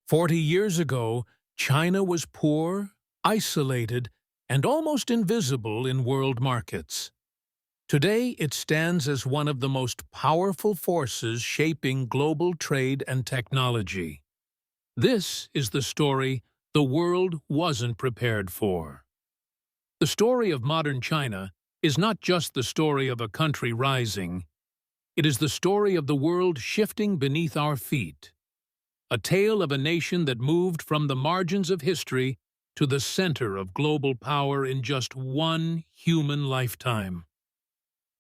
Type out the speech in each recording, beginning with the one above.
40 years ago, China was poor, isolated, and almost invisible in world markets. Today, it stands as one of the most powerful forces shaping global trade and technology. This is the story the world wasn't prepared for. The story of modern China is not just the story of a country rising. It is the story of the world shifting beneath our feet. A tale of a nation that moved from the margins of history to the center of global power in just one human lifetime.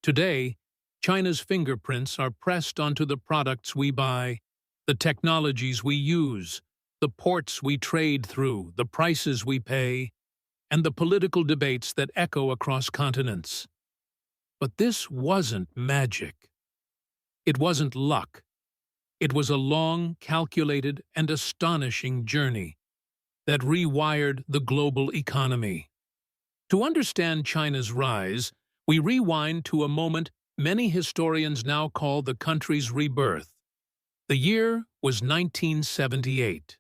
Today, China's fingerprints are pressed onto the products we buy, the technologies we use, the ports we trade through, the prices we pay, and the political debates that echo across continents. But this wasn't magic. It wasn't luck. It was a long, calculated, and astonishing journey that rewired the global economy. To understand China's rise, we rewind to a moment many historians now call the country's rebirth. The year was 1978.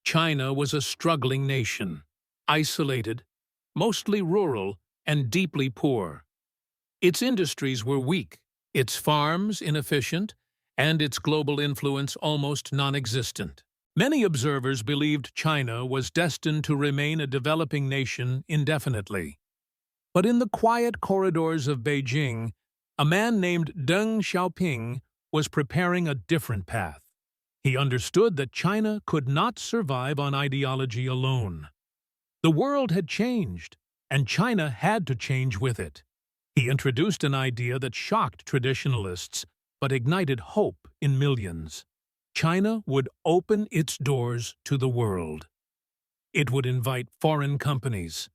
China was a struggling nation, isolated, mostly rural, and deeply poor. Its industries were weak, its farms inefficient, and its global influence almost non-existent. Many observers believed China was destined to remain a developing nation indefinitely. But in the quiet corridors of Beijing, a man named Deng Xiaoping was preparing a different path. He understood that China could not survive on ideology alone. The world had changed, and China had to change with it. He introduced an idea that shocked traditionalists, but ignited hope in millions. China would open its doors to the world. It would invite foreign companies,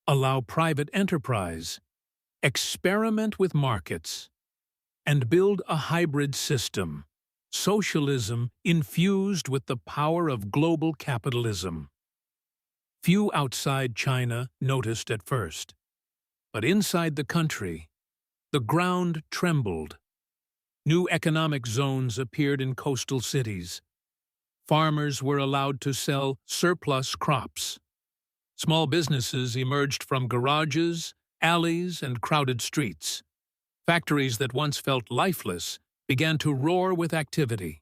allow private enterprise, experiment with markets, and build a hybrid system, socialism infused with the power of global capitalism. Few outside China noticed at first, but inside the country, the ground trembled. New economic zones appeared in coastal cities. Farmers were allowed to sell surplus crops. Small businesses emerged from garages, alleys, and crowded streets. Factories that once felt lifeless began to roar with activity.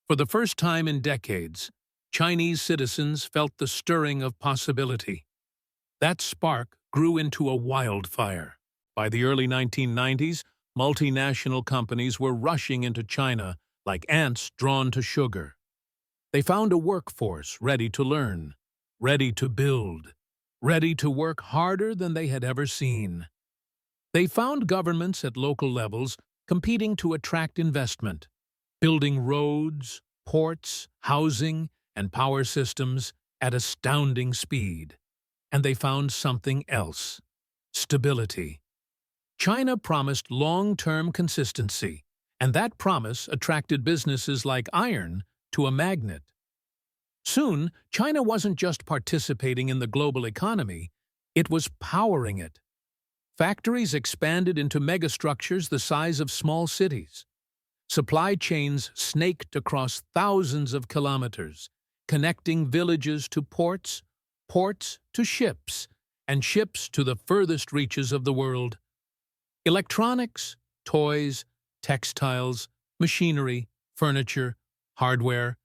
For the first time in decades, Chinese citizens felt the stirring of possibility. That spark grew into a wildfire. By the early 1990s, multinational companies were rushing into China like ants drawn to sugar. They found a workforce ready to learn, ready to build, ready to work harder than they had ever seen. They found governments at local levels competing to attract investment, building roads, ports, housing, and power systems at astounding speed. And they found something else: stability. China promised long-term consistency, and that promise attracted businesses like iron to a magnet. Soon, China wasn't just participating in the global economy, it was powering it. Factories expanded into megastructures the size of small cities. Supply chains snaked across thousands of kilometers, connecting villages to ports, ports to ships, and ships to the furthest reaches of the world. Electronics, toys, textiles, machinery, furniture, hardware.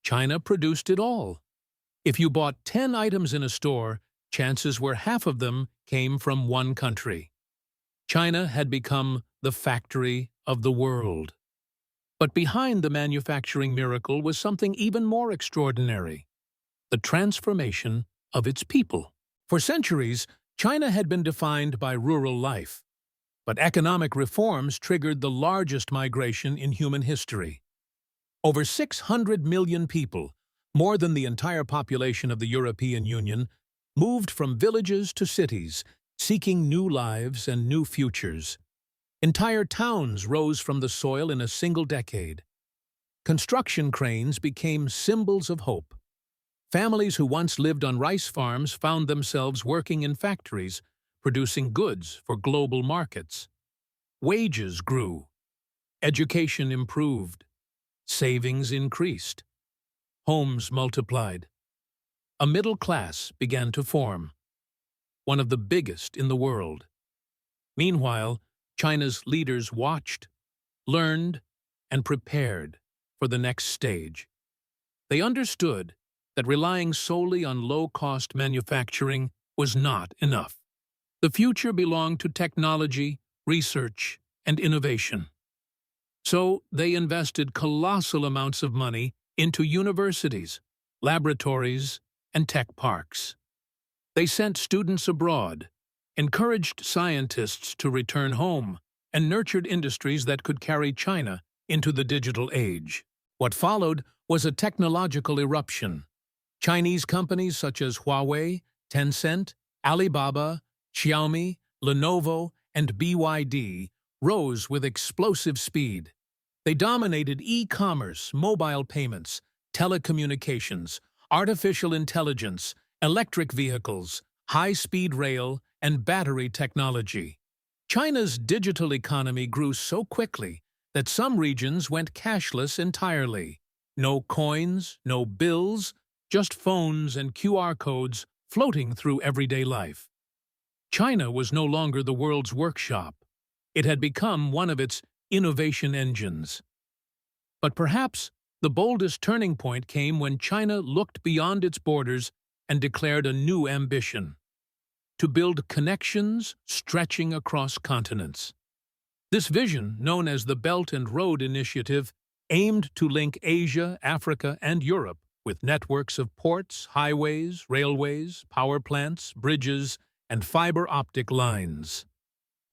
China produced it all. If you bought 10 items in a store, chances were half of them came from one country. China had become the factory of the world. But behind the manufacturing miracle was something even more extraordinary: the transformation of its people. For centuries, China had been defined by rural life. But economic reforms triggered the largest migration in human history. Over 600 million people, more than the entire population of the European Union, moved from villages to cities, seeking new lives and new futures. Entire towns rose from the soil in a single decade. Construction cranes became symbols of hope. Families who once lived on rice farms found themselves working in factories, producing goods for global markets. Wages grew. Education improved. Savings increased. Homes multiplied. A middle class began to form, one of the biggest in the world. Meanwhile, China's leaders watched, learned, and prepared for the next stage. They understood that relying solely on low-cost manufacturing was not enough. The future belonged to technology, research, and innovation. So they invested colossal amounts of money into universities, laboratories, and tech parks. They sent students abroad, encouraged scientists to return home, and nurtured industries that could carry China into the digital age. What followed was a technological eruption. Chinese companies such as Huawei, Tencent, Alibaba, Xiaomi, Lenovo, and BYD rose with explosive speed. They dominated e-commerce, mobile payments, telecommunications, artificial intelligence, electric vehicles, high-speed rail, and battery technology. China's digital economy grew so quickly that some regions went cashless entirely. No coins, no bills, just phones and QR codes floating through everyday life. China was no longer the world's workshop. It had become one of its innovation engines. But perhaps the boldest turning point came when China looked beyond its borders and declared a new ambition: to build connections stretching across continents. This vision, known as the Belt and Road Initiative, aimed to link Asia, Africa, and Europe with networks of ports, highways, railways, power plants, bridges, and fiber-optic lines.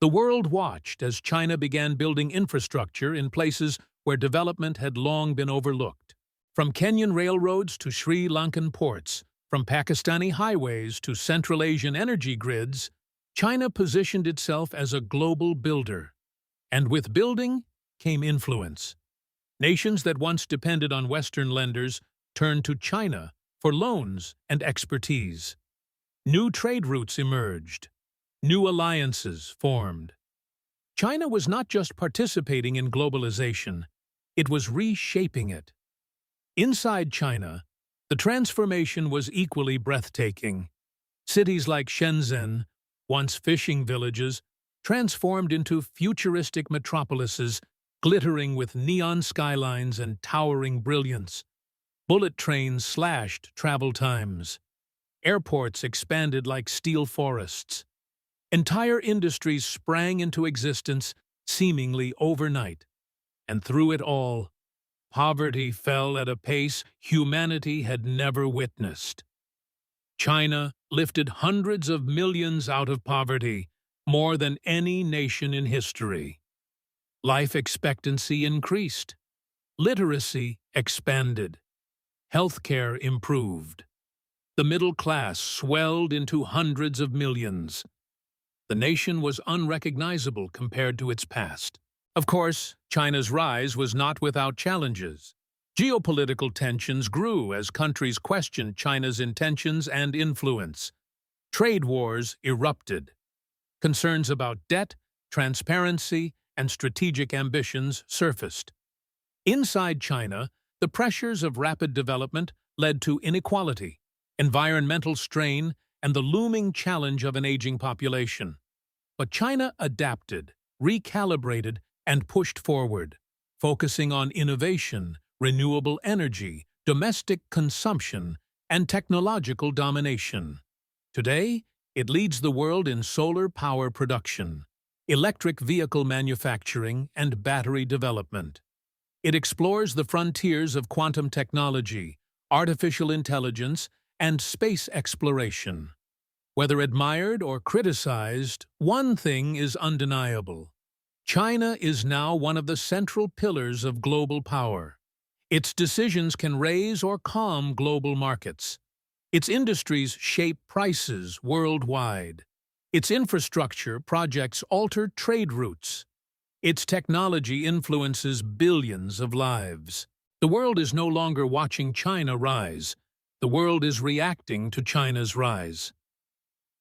The world watched as China began building infrastructure in places where development had long been overlooked. From Kenyan railroads to Sri Lankan ports, from Pakistani highways to Central Asian energy grids, China positioned itself as a global builder. And with building came influence. Nations that once depended on Western lenders turned to China for loans and expertise. New trade routes emerged. New alliances formed. China was not just participating in globalization, it was reshaping it. Inside China, the transformation was equally breathtaking. Cities like Shenzhen, once fishing villages, transformed into futuristic metropolises glittering with neon skylines and towering brilliance. Bullet trains slashed travel times. Airports expanded like steel forests. Entire industries sprang into existence seemingly overnight. And through it all, poverty fell at a pace humanity had never witnessed. China lifted hundreds of millions out of poverty, more than any nation in history. Life expectancy increased. Literacy expanded. Healthcare improved. The middle class swelled into hundreds of millions. The nation was unrecognizable compared to its past. Of course, China's rise was not without challenges. Geopolitical tensions grew as countries questioned China's intentions and influence. Trade wars erupted. Concerns about debt, transparency, and strategic ambitions surfaced. Inside China, the pressures of rapid development led to inequality, environmental strain, and the looming challenge of an aging population. But China adapted, recalibrated, and pushed forward, focusing on innovation, renewable energy, domestic consumption, and technological domination. Today, it leads the world in solar power production, electric vehicle manufacturing, and battery development. It explores the frontiers of quantum technology, artificial intelligence, and space exploration. Whether admired or criticized, one thing is undeniable. China is now one of the central pillars of global power. Its decisions can raise or calm global markets. Its industries shape prices worldwide. Its infrastructure projects alter trade routes. Its technology influences billions of lives. The world is no longer watching China rise. The world is reacting to China's rise.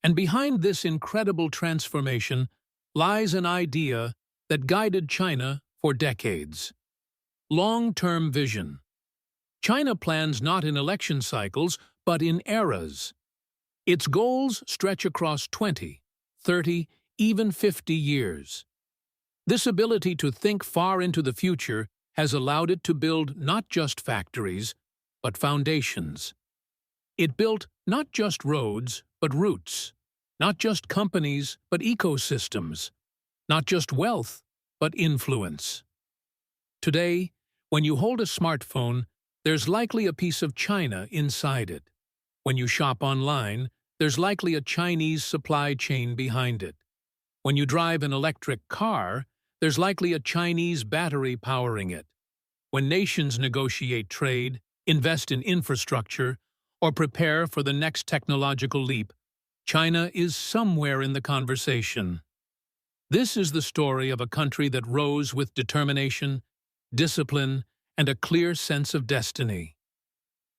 And behind this incredible transformation lies an idea that guided China for decades: long-term vision. China plans not in election cycles, but in eras. Its goals stretch across 20, 30, even 50 years. This ability to think far into the future has allowed it to build not just factories, but foundations. It built not just roads, but roots, not just companies, but ecosystems, not just wealth, but influence. Today, when you hold a smartphone, there's likely a piece of China inside it. When you shop online, there's likely a Chinese supply chain behind it. When you drive an electric car, there's likely a Chinese battery powering it. When nations negotiate trade, invest in infrastructure, or prepare for the next technological leap, China is somewhere in the conversation. This is the story of a country that rose with determination, discipline, and a clear sense of destiny.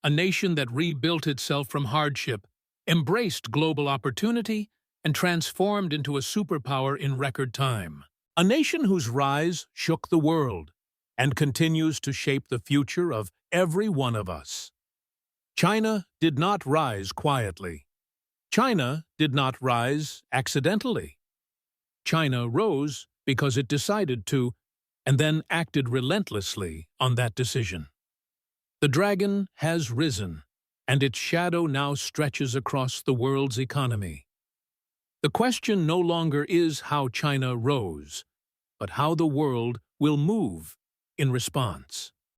A nation that rebuilt itself from hardship, embraced global opportunity, and transformed into a superpower in record time. A nation whose rise shook the world and continues to shape the future of every one of us. China did not rise quietly. China did not rise accidentally. China rose because it decided to, and then acted relentlessly on that decision. The dragon has risen, and its shadow now stretches across the world's economy. The question no longer is how China rose, but how the world will move in response.